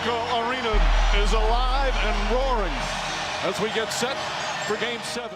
Oracle Arena is alive and roaring as we get set for Game 7.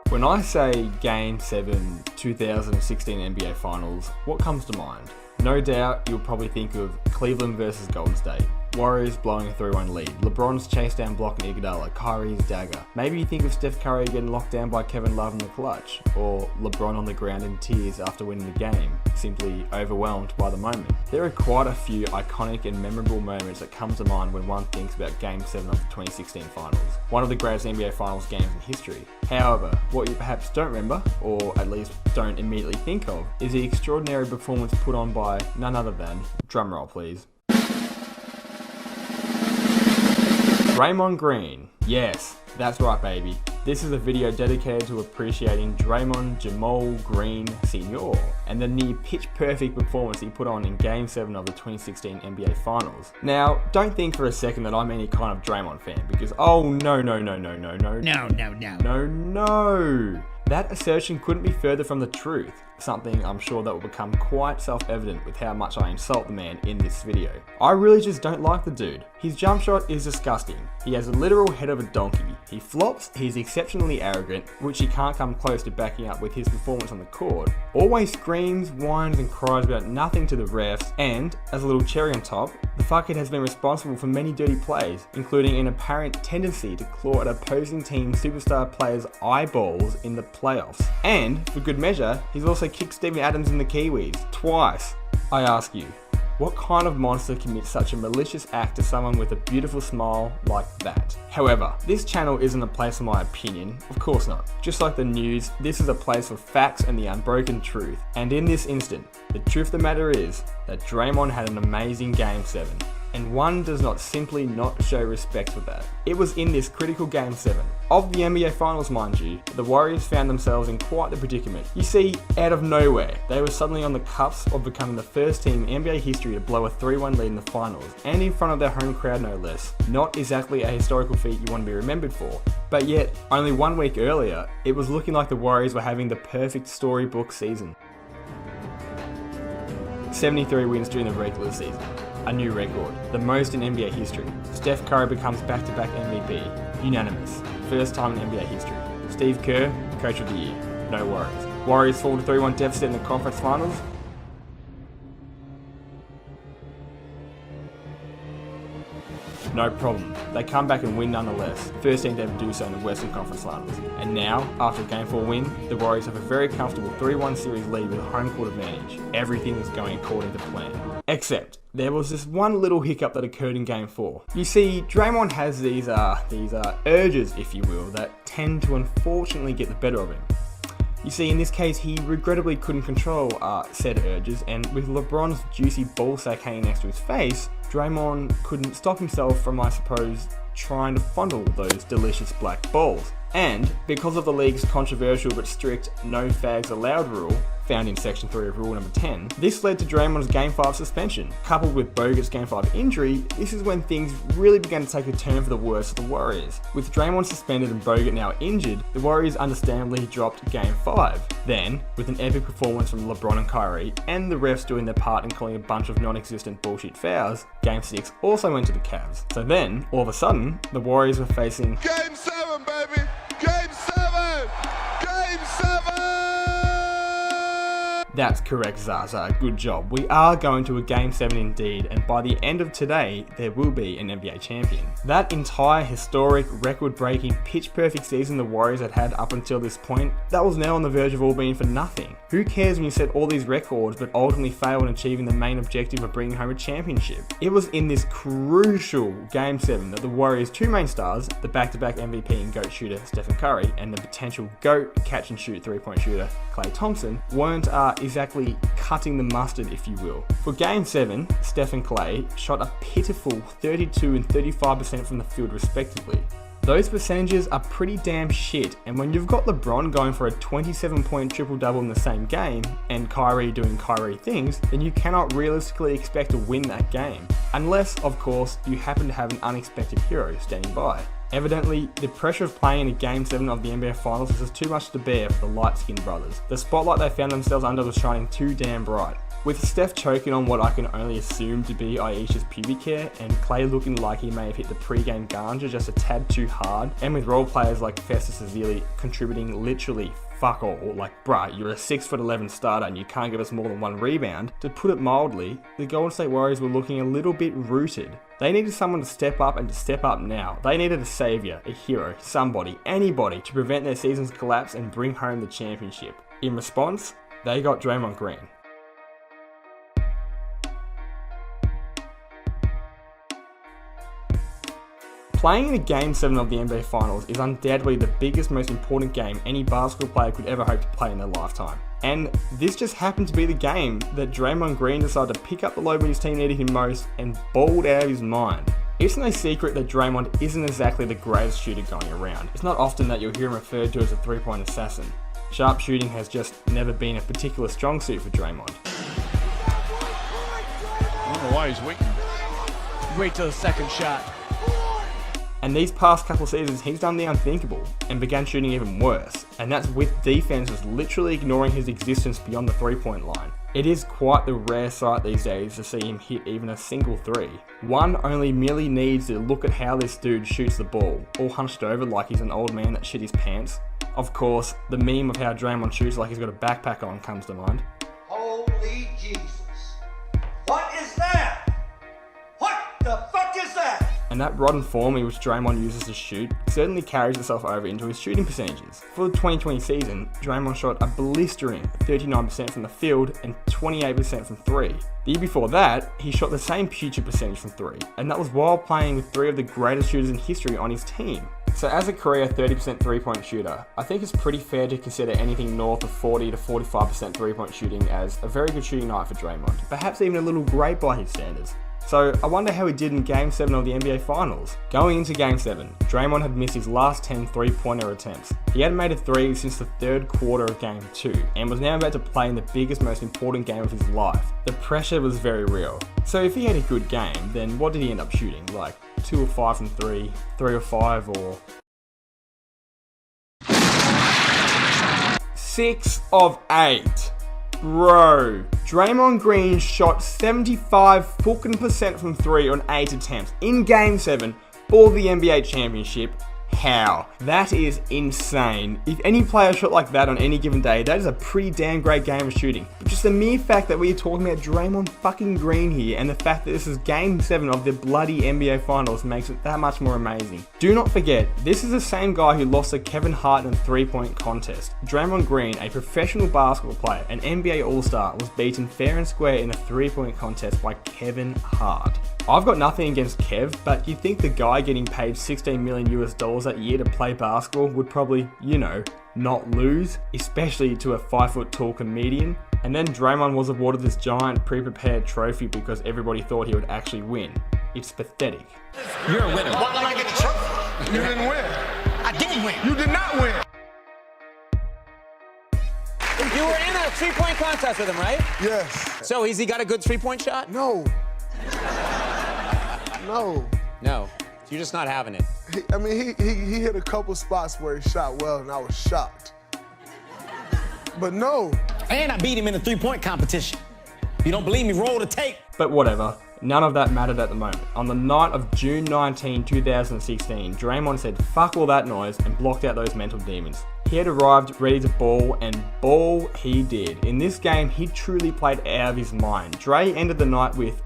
When I say Game 7 2016 NBA Finals, what comes to mind? No doubt you'll probably think of Cleveland versus Golden State. Warriors blowing a 3-1 lead, LeBron's chase down block and Iguodala, Kyrie's dagger. Maybe you think of Steph Curry getting locked down by Kevin Love in the clutch, or LeBron on the ground in tears after winning the game, simply overwhelmed by the moment. There are quite a few iconic and memorable moments that come to mind when one thinks about Game 7 of the 2016 Finals, one of the greatest NBA Finals games in history. However, what you perhaps don't remember, or at least don't immediately think of, is the extraordinary performance put on by none other than, drumroll please, Draymond Green. Yes, that's right baby. This is a video dedicated to appreciating Draymond Jamal Green Sr. and the near pitch perfect performance he put on in Game 7 of the 2016 NBA Finals. Now, don't think for a second that I'm any kind of Draymond fan because no. That assertion couldn't be further from the truth, something I'm sure that will become quite self-evident with how much I insult the man in this video. I really just don't like the dude. His jump shot is disgusting. He has a literal head of a donkey. He flops, he's exceptionally arrogant, which he can't come close to backing up with his performance on the court. Always screams, whines and cries about nothing to the refs, and, as a little cherry on top, the fuckhead has been responsible for many dirty plays, including an apparent tendency to claw at opposing team superstar players' eyeballs in the playoffs. And, for good measure, he's also kicked Steven Adams in the Kiwis, twice. I ask you, what kind of monster commits such a malicious act to someone with a beautiful smile like that? However, this channel isn't a place for my opinion, of course not. Just like the news, this is a place for facts and the unbroken truth. And in this instant, the truth of the matter is that Draymond had an amazing Game 7. And one does not simply not show respect for that. It was in this critical Game 7, of the NBA Finals mind you, the Warriors found themselves in quite the predicament. You see, out of nowhere, they were suddenly on the cusp of becoming the first team in NBA history to blow a 3-1 lead in the finals, and in front of their home crowd no less. Not exactly a historical feat you want to be remembered for, but yet, only 1 week earlier, it was looking like the Warriors were having the perfect storybook season. 73 wins during the regular season. A new record, the most in NBA history. Steph Curry becomes back-to-back MVP, unanimous, first time in NBA history. Steve Kerr, Coach of the Year, no worries. Warriors fall to 3-1 deficit in the conference finals. No problem, they come back and win nonetheless, first team to ever do so in the Western Conference Finals. And now, after a Game 4 win, the Warriors have a very comfortable 3-1 series lead with a home court advantage. Everything is going according to plan. Except, there was this one little hiccup that occurred in Game 4. You see, Draymond has these urges, if you will, that tend to unfortunately get the better of him. You see, in this case, he regrettably couldn't control said urges, and with LeBron's juicy ballsack hanging next to his face, Draymond couldn't stop himself from, I suppose, trying to fondle those delicious black balls. And, because of the league's controversial but strict no fags allowed rule, found in Section 3 of Rule number 10, this led to Draymond's Game 5 suspension. Coupled with Bogut's Game 5 injury, this is when things really began to take a turn for the worse for the Warriors. With Draymond suspended and Bogut now injured, the Warriors understandably dropped Game 5. Then, with an epic performance from LeBron and Kyrie, and the refs doing their part in calling a bunch of non-existent bullshit fouls, Game 6 also went to the Cavs. So then, all of a sudden, the Warriors were facing Game 7, baby! Game 7! Game 7! That's correct, Zaza. Good job. We are going to a Game 7 indeed, and by the end of today, there will be an NBA champion. That entire historic, record-breaking, pitch-perfect season the Warriors had had up until this point, that was now on the verge of all being for nothing. Who cares when you set all these records but ultimately fail in achieving the main objective of bringing home a championship? It was in this crucial Game 7 that the Warriors' two main stars, the back-to-back MVP and GOAT shooter Steph Curry, and the potential GOAT catch-and-shoot three-point shooter Klay Thompson, weren't exactly cutting the mustard, if you will. For Game 7, Steph and Klay shot a pitiful 32 and 35% from the field respectively. Those percentages are pretty damn shit, and when you've got LeBron going for a 27-point triple-double in the same game, and Kyrie doing Kyrie things, then you cannot realistically expect to win that game. Unless, of course, you happen to have an unexpected hero standing by. Evidently, the pressure of playing in a Game 7 of the NBA Finals was just too much to bear for the light-skinned brothers. The spotlight they found themselves under was shining too damn bright. With Steph choking on what I can only assume to be Ayesha's pubic hair, and Klay looking like he may have hit the pre-game ganja just a tad too hard, and with role players like Festus Ezeli contributing literally fuck all, like bruh, you're a 6'11" starter and you can't give us more than 1 rebound, to put it mildly, the Golden State Warriors were looking a little bit rooted. They needed someone to step up and to step up now. They needed a savior, a hero, somebody, anybody to prevent their season's collapse and bring home the championship. In response, they got Draymond Green. Playing in a Game 7 of the NBA Finals is undoubtedly the biggest, most important game any basketball player could ever hope to play in their lifetime. And this just happened to be the game that Draymond Green decided to pick up the load when his team needed him most and balled out of his mind. It's no secret that Draymond isn't exactly the greatest shooter going around. It's not often that you'll hear him referred to as a three-point assassin. Sharp shooting has just never been a particular strong suit for Draymond. I don't know why he's waiting. Wait till the second shot. And these past couple seasons, he's done the unthinkable and began shooting even worse. And that's with defenses literally ignoring his existence beyond the three-point line. It is quite the rare sight these days to see him hit even a single three. One only merely needs to look at how this dude shoots the ball, all hunched over like he's an old man that shit his pants. Of course, the meme of how Draymond shoots like he's got a backpack on comes to mind. Holy Jesus. What is that? What the fuck is that? And that rotten form in which Draymond uses to shoot certainly carries itself over into his shooting percentages. For the 2020 season, Draymond shot a blistering 39% from the field and 28% from 3. The year before that, he shot the same putrid percentage from 3, and that was while playing with 3 of the greatest shooters in history on his team. So as a career 30% three-point shooter, I think it's pretty fair to consider anything north of 40 to 45% three-point shooting as a very good shooting night for Draymond, perhaps even a little great by his standards. So I wonder how he did in Game 7 of the NBA Finals. Going into Game 7, Draymond had missed his last 10 three-pointer attempts. He hadn't made a 3 since the third quarter of Game 2, and was now about to play in the biggest, most important game of his life. The pressure was very real. So if he had a good game, then what did he end up shooting? Like 2 or 5 from 3, 3 or 5, or 6 of 8. Bro, Draymond Green shot 75% from 3 on 8 attempts in Game 7 for the NBA Championship. How? That is insane. If any player shot like that on any given day, that is a pretty damn great game of shooting. But just the mere fact that we are talking about Draymond fucking Green here, and the fact that this is Game 7 of the bloody NBA Finals, makes it that much more amazing. Do not forget, this is the same guy who lost to Kevin Hart in a three-point contest. Draymond Green, a professional basketball player, an NBA All-Star, was beaten fair and square in a three-point contest by Kevin Hart. I've got nothing against Kev, but you'd think the guy getting paid $16 million that year to play basketball would probably, not lose, especially to a 5-foot tall comedian. And then Draymond was awarded this giant pre-prepared trophy because everybody thought he would actually win. It's pathetic. You're a winner. Why did I get the trophy? You didn't win. I didn't win. You did not win. You were in a three-point contest with him, right? Yes. So has he got a good three-point shot? No. No. No. You're just not having it. He hit a couple spots where he shot well, and I was shocked. But no. And I beat him in a three-point competition. You don't believe me? Roll the tape. But whatever. None of that mattered at the moment. On the night of June 19, 2016, Draymond said fuck all that noise and blocked out those mental demons. He had arrived ready to ball, and ball he did. In this game, he truly played out of his mind. Dre ended the night with,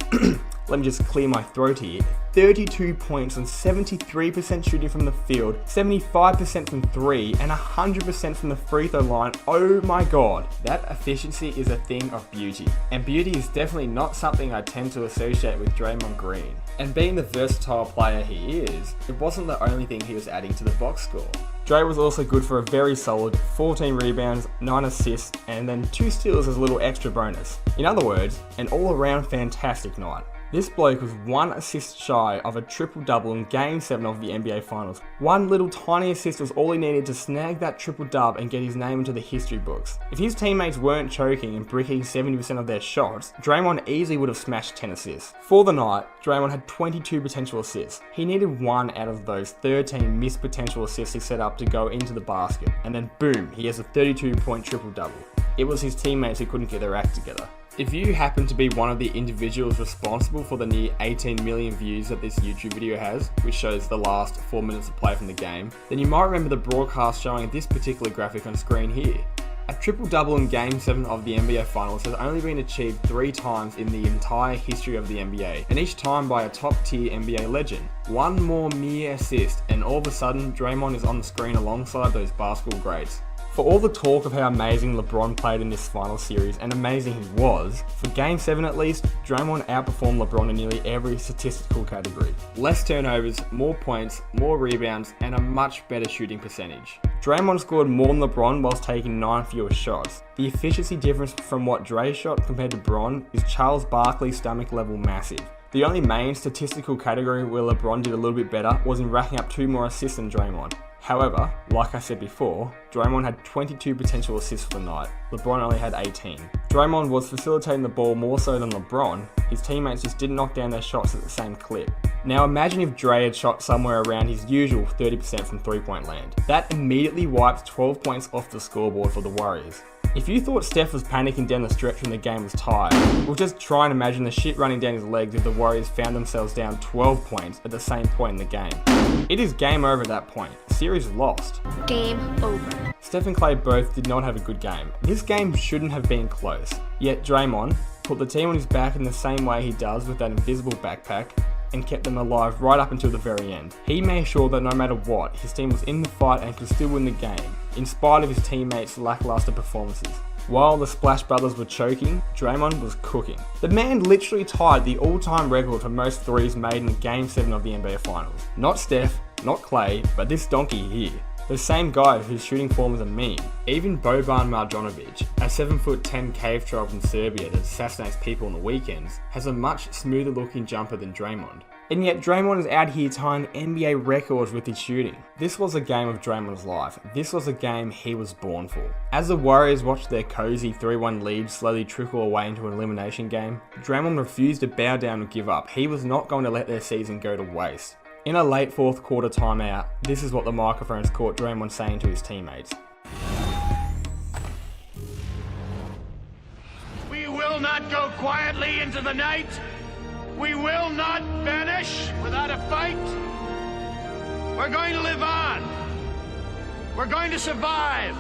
let me just clear my throat here, 32 points on 73% shooting from the field, 75% from 3, and 100% from the free throw line. Oh my god, that efficiency is a thing of beauty. And beauty is definitely not something I tend to associate with Draymond Green. And being the versatile player he is, it wasn't the only thing he was adding to the box score. Dre was also good for a very solid 14 rebounds, 9 assists, and then 2 steals as a little extra bonus. In other words, an all-around fantastic night. This bloke was 1 assist shy of a triple-double in Game 7 of the NBA Finals. One little tiny assist was all he needed to snag that triple-dub and get his name into the history books. If his teammates weren't choking and bricking 70% of their shots, Draymond easily would have smashed 10 assists. For the night, Draymond had 22 potential assists. He needed 1 out of those 13 missed potential assists he set up to go into the basket. And then boom, he has a 32-point triple-double. It was his teammates who couldn't get their act together. If you happen to be one of the individuals responsible for the near 18 million views that this YouTube video has, which shows the last 4 minutes of play from the game, then you might remember the broadcast showing this particular graphic on screen here. A triple-double in Game 7 of the NBA Finals has only been achieved 3 times in the entire history of the NBA, and each time by a top-tier NBA legend. One more mere assist, and all of a sudden, Draymond is on the screen alongside those basketball greats. For all the talk of how amazing LeBron played in this final series, and amazing he was, for Game 7 at least, Draymond outperformed LeBron in nearly every statistical category. Less turnovers, more points, more rebounds, and a much better shooting percentage. Draymond scored more than LeBron whilst taking 9 fewer shots. The efficiency difference from what Dre shot compared to Bron is Charles Barkley's stomach level massive. The only main statistical category where LeBron did a little bit better was in racking up 2 more assists than Draymond. However, like I said before, Draymond had 22 potential assists for the night, LeBron only had 18. Draymond was facilitating the ball more so than LeBron, his teammates just didn't knock down their shots at the same clip. Now imagine if Dre had shot somewhere around his usual 30% from 3-point land. That immediately wipes 12 points off the scoreboard for the Warriors. If you thought Steph was panicking down the stretch when the game was tied, well just try and imagine the shit running down his legs if the Warriors found themselves down 12 points at the same point in the game. It is game over at that point. Series lost. Game over. Steph and Klay both did not have a good game. This game shouldn't have been close. Yet Draymond put the team on his back in the same way he does with that invisible backpack and kept them alive right up until the very end. He made sure that no matter what, his team was in the fight and could still win the game, in spite of his teammates' lackluster performances. While the Splash Brothers were choking, Draymond was cooking. The man literally tied the all-time record for most threes made in Game 7 of the NBA Finals. Not Steph, not Klay, but this donkey here. The same guy whose shooting form is a meme. Even Boban Marjanovic, a 7'10" cave troll from Serbia that assassinates people on the weekends, has a much smoother looking jumper than Draymond. And yet Draymond is out here tying NBA records with his shooting. This was a game of Draymond's life. This was a game he was born for. As the Warriors watched their cozy 3-1 lead slowly trickle away into an elimination game, Draymond refused to bow down and give up. He was not going to let their season go to waste. In a late 4th quarter timeout, this is what the microphones caught Draymond saying to his teammates. We will not go quietly into the night. We will not vanish without a fight. We're going to live on. We're going to survive.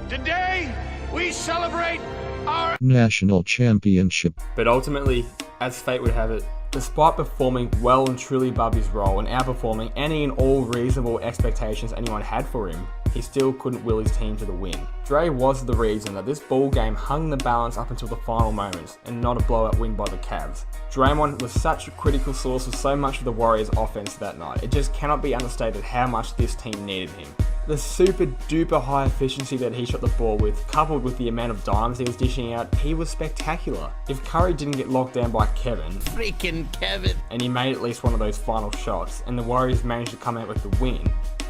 Today, we celebrate our national championship. But ultimately, as fate would have it, despite performing well and truly above his role and outperforming any and all reasonable expectations anyone had for him, he still couldn't will his team to the win. Dre was the reason that this ball game hung the balance up until the final moments and not a blowout win by the Cavs. Draymond was such a critical source of so much of the Warriors' offense that night. It just cannot be understated how much this team needed him. The super duper high efficiency that he shot the ball with, coupled with the amount of dimes he was dishing out, he was spectacular. If Curry didn't get locked down by Freaking Kevin. and he made at least one of those final shots, and the Warriors managed to come out with the win,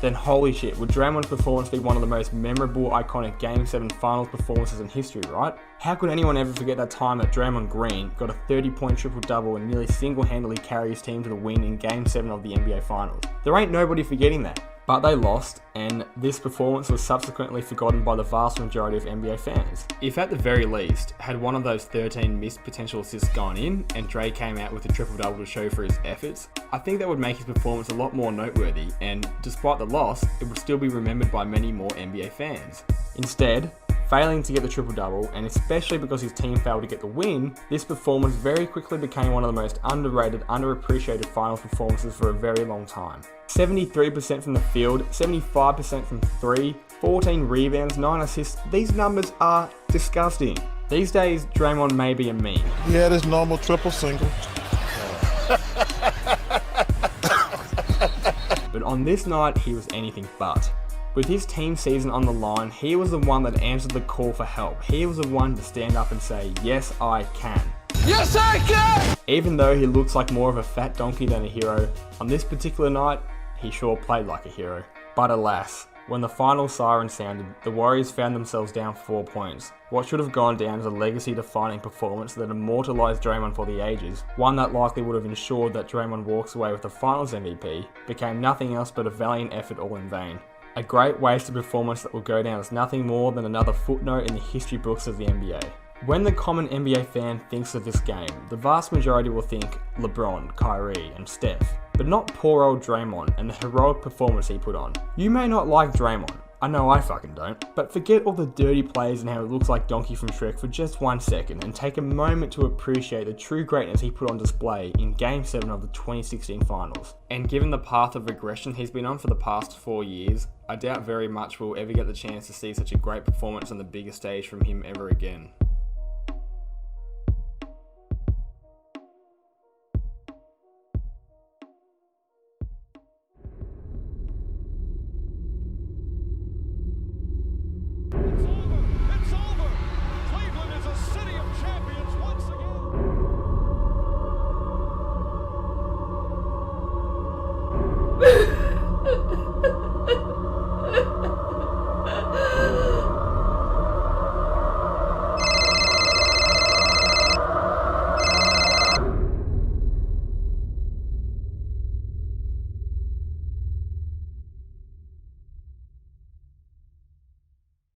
then holy shit, would Draymond's performance be one of the most memorable, iconic Game 7 Finals performances in history, right? How could anyone ever forget that time that Draymond Green got a 30-point triple-double and nearly single-handedly carried his team to the win in Game 7 of the NBA Finals? There ain't nobody forgetting that. But they lost, and this performance was subsequently forgotten by the vast majority of NBA fans. If at the very least, had one of those 13 missed potential assists gone in, and Dre came out with a triple-double to show for his efforts, I think that would make his performance a lot more noteworthy, and despite the loss, it would still be remembered by many more NBA fans. Instead, failing to get the triple-double, and especially because his team failed to get the win, this performance very quickly became one of the most underrated, underappreciated finals performances for a very long time. 73% from the field, 75% from 3, 14 rebounds, 9 assists. These numbers are disgusting. These days, Draymond may be a meme. He had his normal triple single. But on this night, he was anything but. With his team season on the line, he was the one that answered the call for help. He was the one to stand up and say, yes, I can. Yes, I can! Even though he looks like more of a fat donkey than a hero, on this particular night, he sure played like a hero. But alas, when the final siren sounded, the Warriors found themselves down 4 points. What should have gone down as a legacy-defining performance that immortalised Draymond for the ages, one that likely would have ensured that Draymond walks away with the Finals MVP, became nothing else but a valiant effort all in vain. A great wasted performance that will go down as nothing more than another footnote in the history books of the NBA. When the common NBA fan thinks of this game, the vast majority will think LeBron, Kyrie, and Steph, but not poor old Draymond and the heroic performance he put on. You may not like Draymond, I know I fucking don't, but forget all the dirty plays and how it looks like Donkey from Shrek for just 1 second and take a moment to appreciate the true greatness he put on display in Game 7 of the 2016 finals. And given the path of regression he's been on for the past 4 years, I doubt very much we'll ever get the chance to see such a great performance on the biggest stage from him ever again.